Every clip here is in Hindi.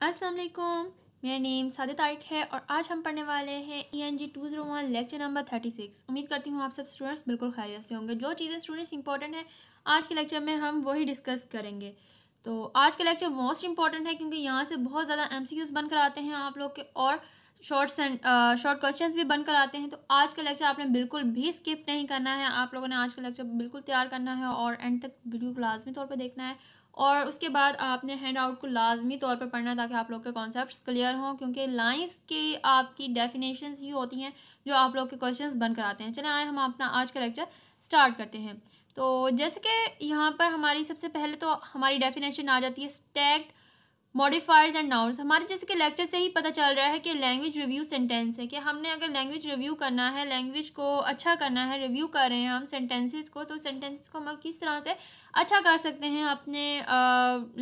अस्सलाम वालेकुम। मेरा नेम सादिया तारिक है और आज हम पढ़ने वाले हैं ENG 201 लेक्चर नंबर 36। उम्मीद करती हूँ आप सब स्टूडेंट्स बिल्कुल खैरियत से होंगे। जो चीज़ें स्टूडेंट्स इंपॉर्टेंट है आज के लेक्चर में हम वही डिस्कस करेंगे। तो आज का लेक्चर मोस्ट इंपॉर्टेंट है क्योंकि यहाँ से बहुत ज़्यादा MCQs बनकर आते हैं आप लोग के और शॉर्ट क्वेश्चंस भी बनकर आते हैं। तो आज का लेक्चर आपने बिल्कुल भी स्किप नहीं करना है। आप लोगों ने आज का लेक्चर बिल्कुल तैयार करना है और एंड तक वीडियो को लाजमी तौर पर देखना है और उसके बाद आपने हैंड आउट को लाजमी तौर पर पढ़ना है ताकि आप लोग के कॉन्सेप्ट्स क्लियर हों, क्योंकि लाइंस की आपकी डेफिनेशंस ही होती हैं जो आप लोग के क्वेश्चंस बनकर आते हैं। चलें आए हम अपना आज का लेक्चर स्टार्ट करते हैं। तो जैसे कि यहाँ पर हमारी सबसे पहले तो हमारी डेफिनेशन आ जाती है स्टैक्ड मॉडिफायर्स एंड नाउन्स। हमारे जैसे कि लेक्चर से ही पता चल रहा है कि लैंग्वेज रिव्यू सेंटेंस है कि हमने अगर लैंग्वेज रिव्यू करना है, लैंग्वेज को अच्छा करना है, रिव्यू कर रहे हैं हम सेंटेंसेस को, तो सेंटेंसेस को हम किस तरह से अच्छा कर सकते हैं अपने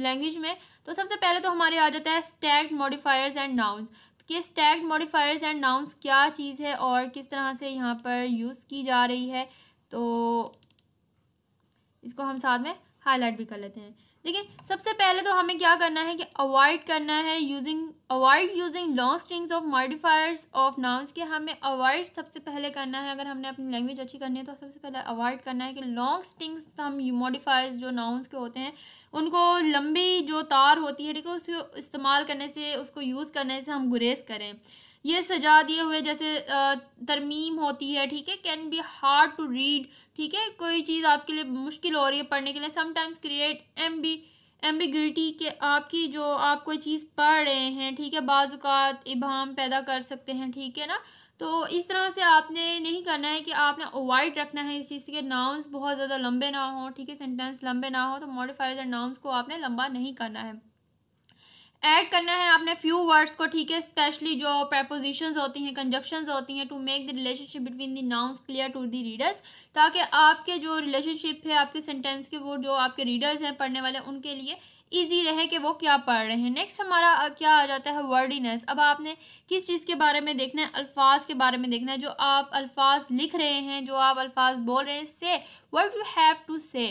लैंग्वेज में। तो सबसे पहले तो हमारे आ जाता है स्टैक्ड मॉडिफायर्स एंड नाउन्स कि स्टैक्ड मॉडिफायर्स एंड नाउन्स क्या चीज़ है और किस तरह से यहाँ पर यूज़ की जा रही है। तो इसको हम साथ में हाईलाइट भी कर लेते हैं। देखिए सबसे पहले तो हमें क्या करना है कि अवॉइड करना है avoid using long strings of modifiers of nouns कि हमें अवॉइड सबसे पहले करना है। अगर हमने अपनी लैंग्वेज अच्छी करनी है तो सबसे पहले अवॉइड करना है कि लॉन्ग स्ट्रिंग्स हम मॉडिफायर्स जो नाउन्स के होते हैं उनको लंबी जो तार होती है ठीक है उसको इस्तेमाल करने से, उसको यूज़ करने से हम गुरेज करें। ये सजा दिए हुए जैसे तरमीम होती है ठीक है, can be hard to read ठीक है, कोई चीज़ आपके लिए मुश्किल हो रही है पढ़ने के लिए। समटाइम्स क्रिएट एम्बिग्यूटी के आपकी जो आप कोई चीज़ पढ़ रहे हैं ठीक है, बाज़ुकात इबहम पैदा कर सकते हैं ठीक है ना। तो इस तरह से आपने नहीं करना है कि आपने अवॉइड रखना है इस चीज़ के नाउन्स बहुत ज़्यादा लंबे ना हो ठीक है, सेंटेंस लंबे ना हो। तो मॉडिफायर्स एंड नाउन्स को आपने लंबा नहीं करना है। ऐड करना है आपने फ्यू वर्ड्स को ठीक है, स्पेशली जो प्रपोजिशंस होती हैं, कंजक्शंस होती हैं, to make the relationship between the nouns clear to the readers, ताकि आपके जो रिलेशनशिप है आपके सेंटेंस के वो जो आपके रीडर्स हैं पढ़ने वाले उनके लिए ईजी रहे कि वो क्या पढ़ रहे हैं। नेक्स्ट हमारा क्या आ जाता है वर्डीनेस। अब आपने किस चीज़ के बारे में देखना है, अल्फाज के बारे में देखना है। जो आप अल्फाज लिख रहे हैं, जो आप अल्फाज बोल रहे हैं, से व्हाट यू हैव टू से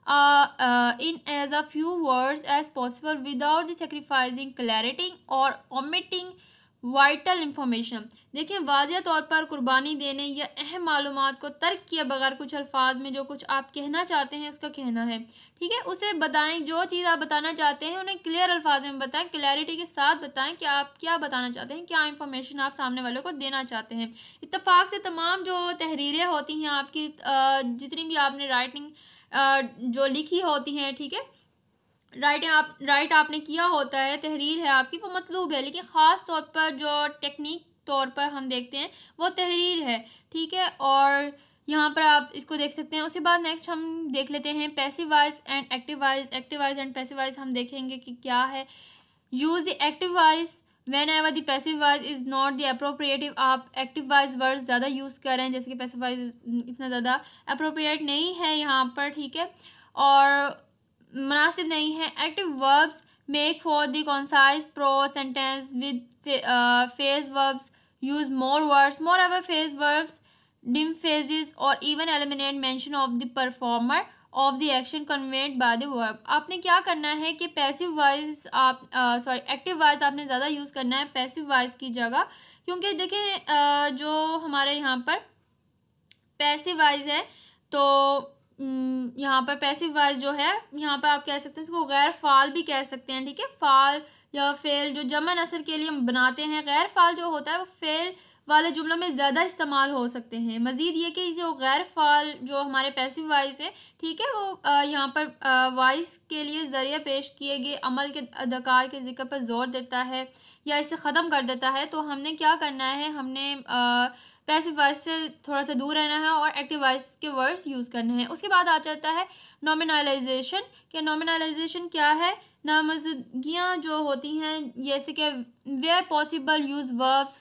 in as a few words as possible without the sacrificing clarity or omitting vital information. देखिए वाज़िया तौर पर कुर्बानी देने या अहम मालूमात को तर्क किए बगैर कुछ अल्फाज में जो कुछ आप कहना चाहते हैं उसका कहना है ठीक है, उसे बताएं। जो चीज़ आप बताना चाहते हैं उन्हें क्लियर अल्फाज में बताएं, क्लैरिटी के साथ बताएं कि आप क्या बताना चाहते हैं, क्या इंफॉर्मेशन आप सामने वाले को देना चाहते हैं। इत्तेफाक से तमाम जो तहरीरें होती हैं आपकी जितनी भी आपने राइटिंग जो लिखी होती हैं ठीक है, राइट आपने किया होता है, तहरीर है आपकी, वो मतलूब है। लेकिन ख़ास तौर पर जो टेक्निक तौर पर हम देखते हैं वो तहरीर है ठीक है, और यहाँ पर आप इसको देख सकते हैं। उसके बाद नेक्स्ट हम देख लेते हैं passive voice and active voice. Active voice and passive voice हम देखेंगे कि क्या है। Use the active voice whenever the passive voice is not the appropriative. आप एक्टिव वॉइस वर्ड्स ज़्यादा यूज़ करें, जैसे कि पैसिव वॉइस इतना ज़्यादा अप्रोप्रिएट नहीं है यहाँ पर ठीक है और मुनासिब नहीं है। Active verbs make for the concise pro sentence with phase verbs use more words more ever phase verbs dim phases और even eliminate mention of the performer of the action conveyed by the verb. आपने क्या करना है कि पैसिव वॉइस आप एक्टिव वॉइस आपने ज़्यादा यूज़ करना है पैसिव वॉइस की जगह, क्योंकि देखें जो हमारे यहाँ पर पैसिव वॉइस है तो यहाँ पर पैसिव वॉइस जो है यहाँ पर आप कह सकते हैं इसको गैर फाल भी कह सकते हैं ठीक है। फाल या फेल जो जमा नसर के लिए हम बनाते हैं, गैर फाल जो होता है वो फेल वाले जुमलों में ज़्यादा इस्तेमाल हो सकते हैं। मज़ीद ये कि जो गैर फाल जो हमारे पैसिव वॉइस है ठीक है वो यहाँ पर वॉइस के लिए ज़रिए पेश किए गए अमल के अदाकार के जिक्र पर जोर देता है या इसे ख़त्म कर देता है। तो हमने क्या करना है, हमने पैसिव वॉइस से थोड़ा सा दूर रहना है और एक्टिव वॉइस के वर्ड्स यूज़ करने हैं। उसके बाद आ जाता है नॉमिनलाइजेशन कि नॉमिनलाइजेशन क्या है। नामज़दगियाँ जो होती हैं जैसे कि where possible use verbs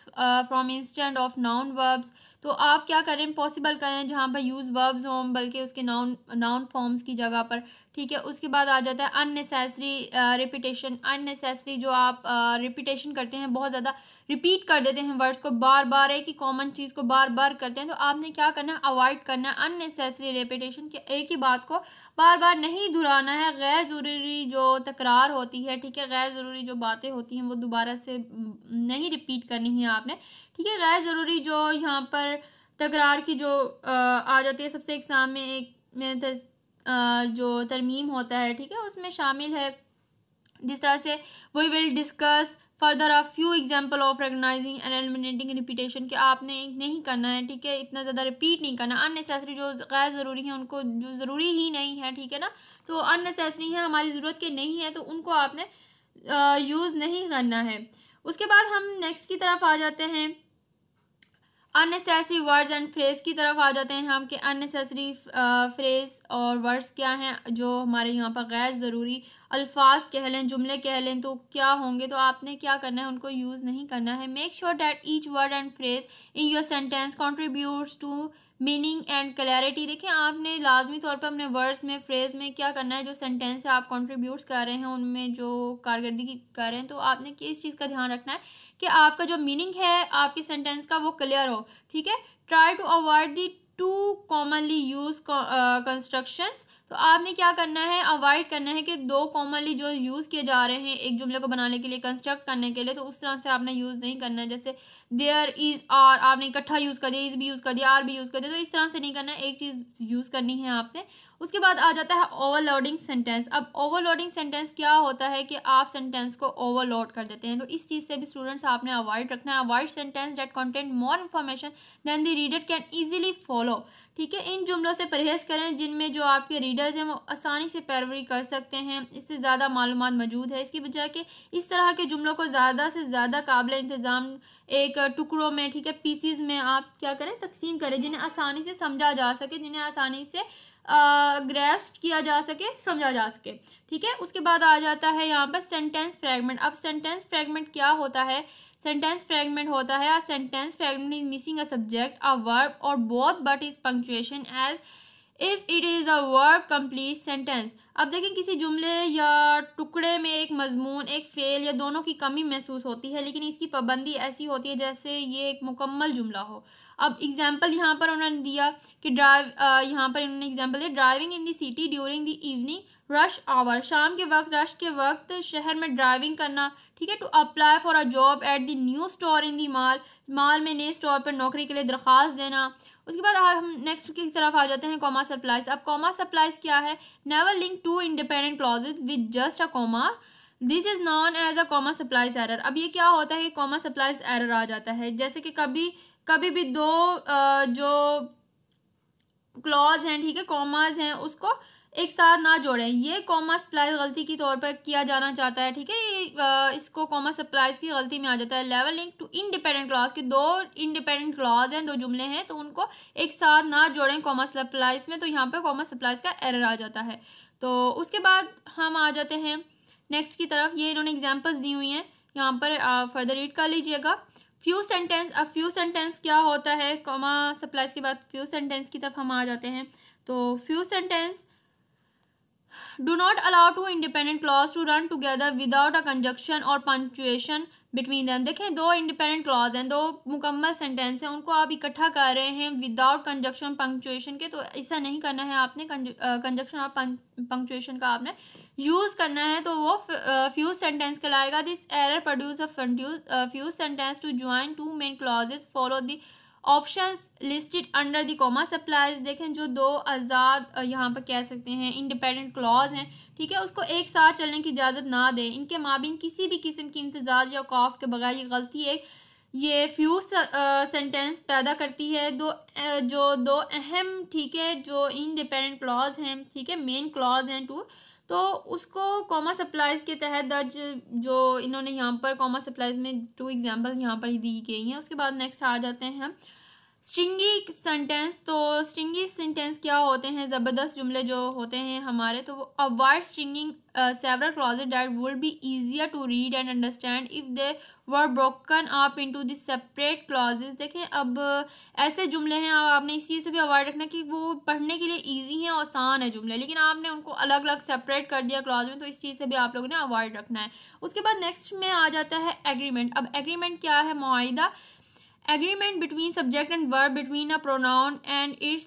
from instant of noun verbs. तो आप क्या करें, पॉसिबल करें जहाँ पर यूज़ वर्ब्स हों बल्कि उसके नाउन फॉर्म्स की जगह पर ठीक है। उसके बाद आ जाता है अननेसेसरी रिपीटेशन। अननेसेसरी जो आप रिपीटेशन करते हैं, बहुत ज़्यादा रिपीट कर देते हैं वर्ड्स को, बार बार एक ही कॉमन चीज़ को बार बार करते हैं, तो आपने क्या करना है, अवॉइड करना है अननेसेसरी रिपीटेशन के। एक ही बात को बार बार नहीं दोहराना है। गैर ज़रूरी जो तकरार होती है, ठीक है, गैर ज़रूरी जो बातें होती हैं वो दोबारा से नहीं रिपीट करनी है आपने, ठीक है। गैर ज़रूरी जो यहाँ पर तकरार की जो आ जाती है, सबसे एक सामने एक में जो तरमीम होता है, ठीक है, उसमें शामिल है जिस तरह से we will discuss further a few example of recognising and eliminating repetition, कि आपने नहीं करना है, ठीक है, इतना ज़्यादा रिपीट नहीं करना। अननेसेसरी जो गैर ज़रूरी है उनको, जो ज़रूरी ही नहीं है, ठीक है ना, तो अननेसेसरी है, हमारी ज़रूरत के नहीं है, तो उनको आपने यूज़ नहीं करना है। उसके बाद हम नेक्स्ट की तरफ आ जाते हैं, अननेसेसरी वर्ड्स एंड फ्रेज की तरफ आ जाते हैं हम, कि अननेसेसरी फ्रेज और वर्ड्स क्या हैं जो हमारे यहाँ पर गैर ज़रूरी अल्फाज कह लें, जुमले कह लें, तो क्या होंगे, तो आपने क्या करना है, उनको यूज़ नहीं करना है। Make sure that each word and phrase in your sentence contributes to meaning and clarity. देखिए, आपने लाजमी तौर पर अपने वर्ड्स में, फ्रेज में क्या करना है, जो सेंटेंस है आप कंट्रीब्यूट्स कर रहे हैं उनमें जो कारकर्दगी कर रहे हैं, तो आपने किस चीज़ का ध्यान रखना है कि आपका जो मीनिंग है आपके सेंटेंस का वो क्लियर हो, ठीक है। Try to avoid the two commonly use constructions, तो आपने क्या करना है, अवॉइड करना है कि दो कॉमनली जो यूज़ किए जा रहे हैं एक जुमले को बनाने के लिए, कंस्ट्रक्ट करने के लिए, तो उस तरह से आपने यूज़ नहीं करना है। जैसे देयर इज़ आर आपने इकट्ठा यूज़ कर दिया, इज़ भी यूज़ कर दिया, आर भी यूज़ कर दिया, तो इस तरह से नहीं करना है, एक चीज़ यूज़ करनी है आपने। उसके बाद आ जाता है ओवरलोडिंग सेंटेंस। अब ओवरलोडिंग सेंटेंस क्या होता है कि आप सेंटेंस को ओवरलोड कर देते हैं, तो इस चीज़ से भी स्टूडेंट्स आपने अवॉइड रखना है। Avoid sentence that content more information then the reader can easily follow, ठीक है। इन जुमलों से परहेज़ करें जिनमें जो आपके रीडर्स हैं वो आसानी से पैरवी कर सकते हैं, इससे ज़्यादा मालूमात मौजूद है। इसकी बजाय कि इस तरह के जुमलों को ज़्यादा से ज़्यादा काबिल इंतज़ाम एक टुकड़ों में, ठीक है, पीसीज में आप क्या करें, तकसीम करें, जिन्हें आसानी से समझा जा सके, जिन्हें आसानी से ग्रेस्प किया जा सके, समझा जा सके, ठीक है। उसके बाद आ जाता है यहाँ पर सेंटेंस फ्रैगमेंट। अब सेंटेंस फ्रैगमेंट क्या होता है, सेंटेंस फ्रैगमेंट होता है, sentence fragment is missing a subject, a verb और both but is punctuation as if it is a verb complete sentence. अब देखें, किसी जुमले या टुकड़े में एक मजमून, एक फेल या दोनों की कमी महसूस होती है, लेकिन इसकी पाबंदी ऐसी होती है जैसे ये एक मुकम्मल जुमला हो। अब एग्जाम्पल यहाँ पर उन्होंने दिया कि यहाँ पर इन्होंने एग्जाम्पल दिया, driving in the city during the evening rush hour, शाम के वक्त, रश के वक्त शहर में ड्राइविंग करना, ठीक है। To apply for a job at the new store in the mall, mall में नए स्टोर पर नौकरी के लिए दरख्वास्त देना। उसके बाद हम नेक्स्ट की तरफ आ जाते हैं, कॉमा सप्लाइज। अब कॉमा सप्लाइज क्या है, never link two independent clauses with just a comma, this is known as a comma splice error. अब ये क्या होता है कि कॉमा सप्लाइज एरर आ जाता है, जैसे कि कभी भी दो जो क्लॉज हैं, ठीक है, कॉमाज हैं, उसको एक साथ ना जोड़ें। ये कॉमा सप्लाइज गलती की तौर पर किया जाना चाहता है, ठीक है, ये इसको कॉमा सप्लाइज की गलती में आ जाता है। Level link two independent clause, के दो इंडिपेंडेंट क्लॉज हैं, दो जुमले हैं, तो उनको एक साथ ना जोड़ें कॉमा सप्लाइज में, तो यहाँ पर कॉमा सप्लाइज का एरर आ जाता है। तो उसके बाद हम आ जाते हैं नेक्स्ट की तरफ। ये इन्होंने एग्जाम्पल्स दी हुई हैं, यहाँ पर फर्दर रीड कर लीजिएगा। Few sentence. अब फ्यू सेंटेंस क्या होता है, कॉमा सप्लाइज के बाद फ्यू सेंटेंस की तरफ हम आ जाते हैं। तो फ्यू sentence do not allow two independent clause to run together without a conjunction और पंक्चुएशन बिटवीन दैम। देखें, दो इंडिपेंडेंट क्लॉज हैं, दो मुकम्मल सेंटेंस हैं, उनको आप इकट्ठा कर रहे हैं विदाउट कंजक्शन पंक्चुएशन के, तो ऐसा नहीं करना है आपने। कंजक्शन और पंक्चुएशन का आपने यूज़ करना है, तो वो फ्यूज सेंटेंस कहलाएगा। This error produce a fused sentence to join two main clauses follow the options listed under the comma splice. देखें, जो दो आज़ाद यहाँ पर कह सकते हैं इंडिपेंडेंट क्लॉज हैं, ठीक है, उसको एक साथ चलने की इजाज़त ना दें। इनके माबिन किसी भी किस्म की इम्तिजाज या खौफ के बगैर ये गलती एक ये फ्यूज सेंटेंस पैदा करती है। जो दो अहम, ठीक है, जो इंडिपेंडेंट क्लॉज हैं, ठीक है, मेन क्लॉज हैं टू, तो उसको कॉमा सप्लाइज के तहत दर्ज, जो इन्होंने यहाँ पर कॉमा सप्लाइज में टू एग्जांपल यहाँ पर दी गई हैं। उसके बाद नेक्स्ट आ जाते हैं हम स्ट्रिंगी सेंटेंस, तो स्ट्रिंगी सेंटेंस क्या होते हैं, ज़बरदस्त जुमले जो होते हैं हमारे, तो वो avoid stringing several clauses that would be easier to read and understand if they were broken up into the separate clauses. देखें अब ऐसे जुमले हैं, आपने इस चीज़ से भी अवॉइड रखना कि वो पढ़ने के लिए ईजी हैं, आसान है जुमले, लेकिन आपने उनको अलग अलग सेपरेट कर दिया क्लॉज में, तो इस चीज़ से भी आप लोगों ने अवॉइड रखना है। उसके बाद नेक्स्ट में आ जाता है एग्रीमेंट। अब एग्रीमेंट क्या है, मुआहिदा, agreement between subject and verb between a pronoun and its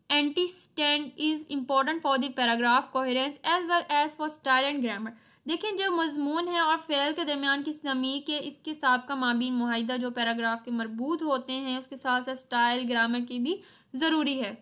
antecedent is important for the paragraph coherence as well as for style and grammar। देखें जो मजमून है और फ़ेल के दरमियान की ज़मीर के इसके साबिक़ा माबीन मुआहिदा जो पैराग्राफ के मरबूत होते हैं, उसके साथ साथ स्टाइल ग्रामर की भी ज़रूरी है।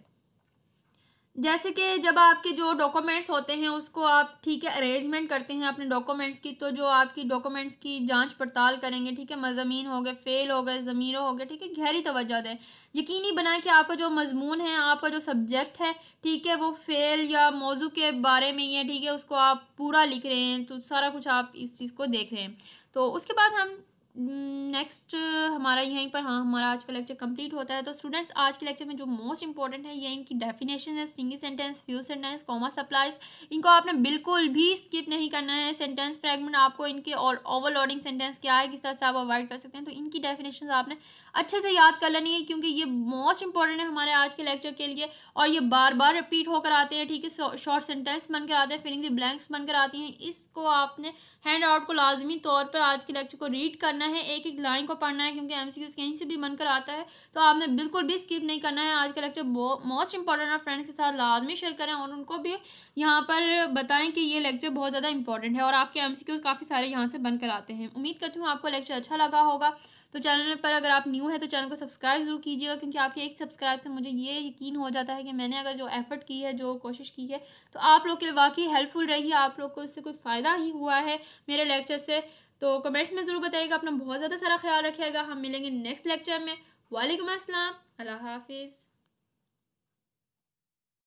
जैसे कि जब आपके जो डॉक्यूमेंट्स होते हैं उसको आप ठीक है अरेंजमेंट करते हैं अपने डॉक्यूमेंट्स की, तो जो आपकी डॉक्यूमेंट्स की जांच पड़ताल करेंगे, ठीक है, मज़ामीन हो गए, फ़ेल हो गए, ज़मीरों हो गए, ठीक है, गहरी तवज्जो दें, यकीनी बनाएं कि आपका जो मजमून है, आपका जो सब्जेक्ट है, ठीक है, वो फ़ेल या मौजू के बारे में ही है, ठीक है, उसको आप पूरा लिख रहे हैं, तो सारा कुछ आप इस चीज़ को देख रहे हैं। तो उसके बाद हम नेक्स्ट हमारा यहीं पर, हाँ, हमारा आज का लेक्चर कंप्लीट होता है। तो स्टूडेंट्स आज के लेक्चर में जो मोस्ट इंपॉर्टेंट है ये इनकी डेफिनेशन है, स्ट्रिंगी sentence, fuse sentence, comma supplies, इनको आपने बिल्कुल भी स्किप नहीं करना है। सेंटेंस फ्रेगमेंट आपको इनके और ओवरलोडिंग सेंटेंस क्या है, किस तरह से आप अवॉइड कर सकते हैं, तो इनकी डेफिनेशन आपने अच्छे से याद कर लेनी है, क्योंकि ये मोस्ट इंपॉर्टेंट है हमारे आज के लेक्चर के लिए, और ये बार बार रिपीट होकर आते हैं, ठीक है, शॉर्ट सेंटेंस बनकर आते हैं, फिर इनकी ब्लैंक्स बनकर आती हैं। इसको आपने हैंड आउट को लाजमी तौर पर आज के लेक्चर को रीड करना है, एक एक लाइन को पढ़ना है, क्योंकि एमसीक्यूज कहीं से भी बनकर आता है, तो आपने बिल्कुल भी स्किप नहीं करना है। आज का लेक्चर मोस्ट इंपॉर्टेंट, और फ्रेंड्स के साथ लाजमी शेयर करें और उनको भी यहाँ पर बताएं कि ये लेक्चर बहुत ज़्यादा इंपॉर्टेंट है और आपके एमसीक्यूज काफ़ी सारे यहाँ से बनकर आते हैं। उम्मीद करती हूँ आपको लेक्चर अच्छा लगा होगा। तो चैनल पर अगर आप न्यू है तो चैनल को सब्सक्राइब जरूर कीजिएगा, क्योंकि आपके एक सब्सक्राइब से मुझे ये यकीन हो जाता है कि मैंने अगर जो एफर्ट की है, जो कोशिश की है, तो आप लोग के लिए वाकई हेल्पफुल रही है, आप लोग को इससे कोई फ़ायदा ही हुआ है मेरे लेक्चर से। तो कमेंट्स में ज़रूर बताइएगा। अपना बहुत ज़्यादा सारा ख्याल रखिएगा। हम मिलेंगे नेक्स्ट लेक्चर में। वालेकुम अस्सलाम, अल्लाह हाफिज़।